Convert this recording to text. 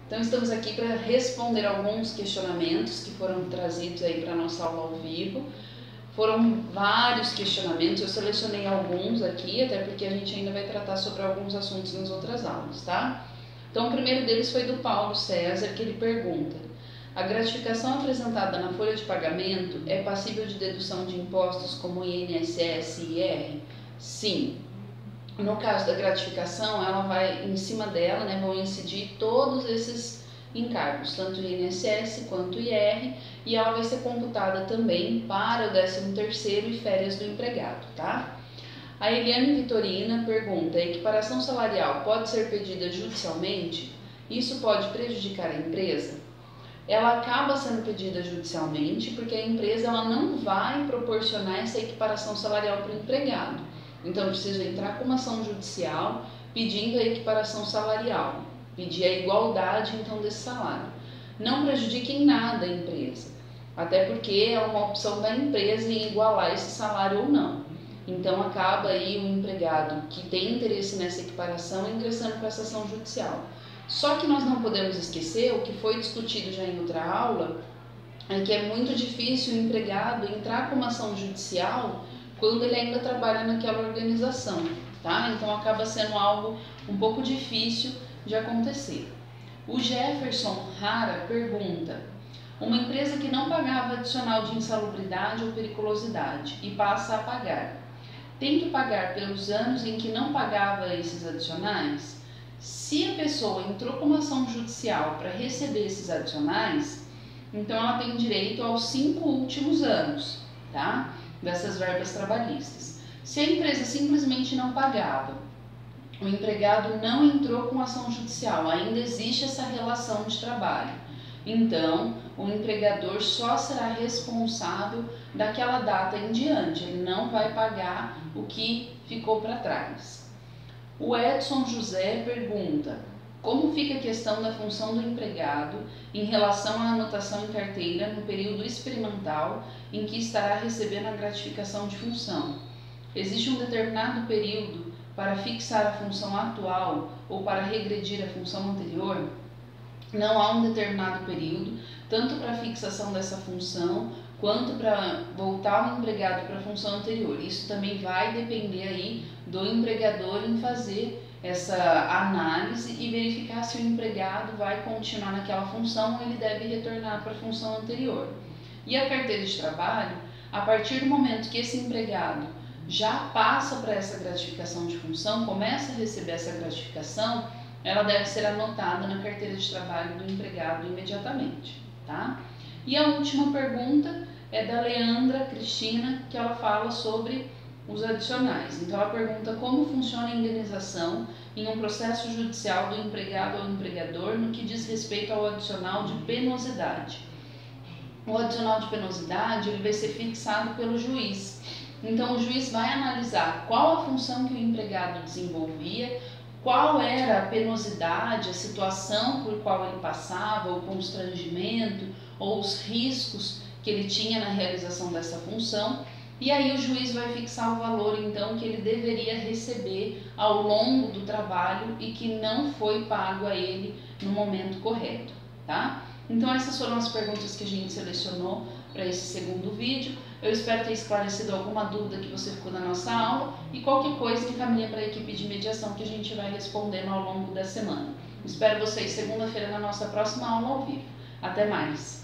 Então estamos aqui para responder alguns questionamentos que foram trazidos aí para a nossa aula ao vivo. Foram vários questionamentos, eu selecionei alguns aqui, até porque a gente ainda vai tratar sobre alguns assuntos nas outras aulas, tá? Então o primeiro deles foi do Paulo César, que ele pergunta: a gratificação apresentada na folha de pagamento é passível de dedução de impostos como INSS e IR? Sim. No caso da gratificação, ela vai, em cima dela, né, vão incidir todos esses encargos, tanto o INSS quanto o IR, e ela vai ser computada também para o 13º e férias do empregado, tá? A Eliane Vitorina pergunta: a equiparação salarial pode ser pedida judicialmente? Isso pode prejudicar a empresa? Ela acaba sendo pedida judicialmente porque a empresa ela não vai proporcionar essa equiparação salarial para o empregado. Então, precisa entrar com uma ação judicial pedindo a equiparação salarial, pedir a igualdade, então, desse salário. Não prejudica em nada a empresa, até porque é uma opção da empresa em igualar esse salário ou não. Então, acaba aí o empregado que tem interesse nessa equiparação ingressando com essa ação judicial. Só que nós não podemos esquecer, o que foi discutido já em outra aula, é que é muito difícil o empregado entrar com uma ação judicial quando ele ainda trabalha naquela organização, tá? Então acaba sendo algo um pouco difícil de acontecer. O Jefferson Rara pergunta: uma empresa que não pagava adicional de insalubridade ou periculosidade e passa a pagar, tem que pagar pelos anos em que não pagava esses adicionais? Se a pessoa entrou com uma ação judicial para receber esses adicionais, então ela tem direito aos 5 últimos anos, tá? Dessas verbas trabalhistas. Se a empresa simplesmente não pagava, o empregado não entrou com ação judicial, ainda existe essa relação de trabalho. Então, o empregador só será responsável daquela data em diante, ele não vai pagar o que ficou para trás. O Edson José pergunta: como fica a questão da função do empregado em relação à anotação em carteira no período experimental em que estará recebendo a gratificação de função? Existe um determinado período para fixar a função atual ou para regredir a função anterior? Não há um determinado período, tanto para a fixação dessa função, quanto para voltar o empregado para a função anterior. Isso também vai depender aí do empregador em fazer essa análise e verificar se o empregado vai continuar naquela função ou ele deve retornar para a função anterior. E a carteira de trabalho, a partir do momento que esse empregado já passa para essa gratificação de função, começa a receber essa gratificação, ela deve ser anotada na carteira de trabalho do empregado imediatamente, tá? E a última pergunta é da Leandra Cristina, que ela fala sobre os adicionais. Então ela pergunta como funciona a indenização em um processo judicial do empregado ao empregador no que diz respeito ao adicional de penosidade. O adicional de penosidade ele vai ser fixado pelo juiz. Então o juiz vai analisar qual a função que o empregado desenvolvia, qual era a penosidade, a situação por qual ele passava, o constrangimento ou os riscos que ele tinha na realização dessa função, e aí o juiz vai fixar o valor então que ele deveria receber ao longo do trabalho e que não foi pago a ele no momento correto, tá? Então essas foram as perguntas que a gente selecionou para esse segundo vídeo. Eu espero ter esclarecido alguma dúvida que você ficou na nossa aula e qualquer coisa encaminha para a equipe de mediação que a gente vai respondendo ao longo da semana. Espero vocês segunda-feira na nossa próxima aula ao vivo. Até mais!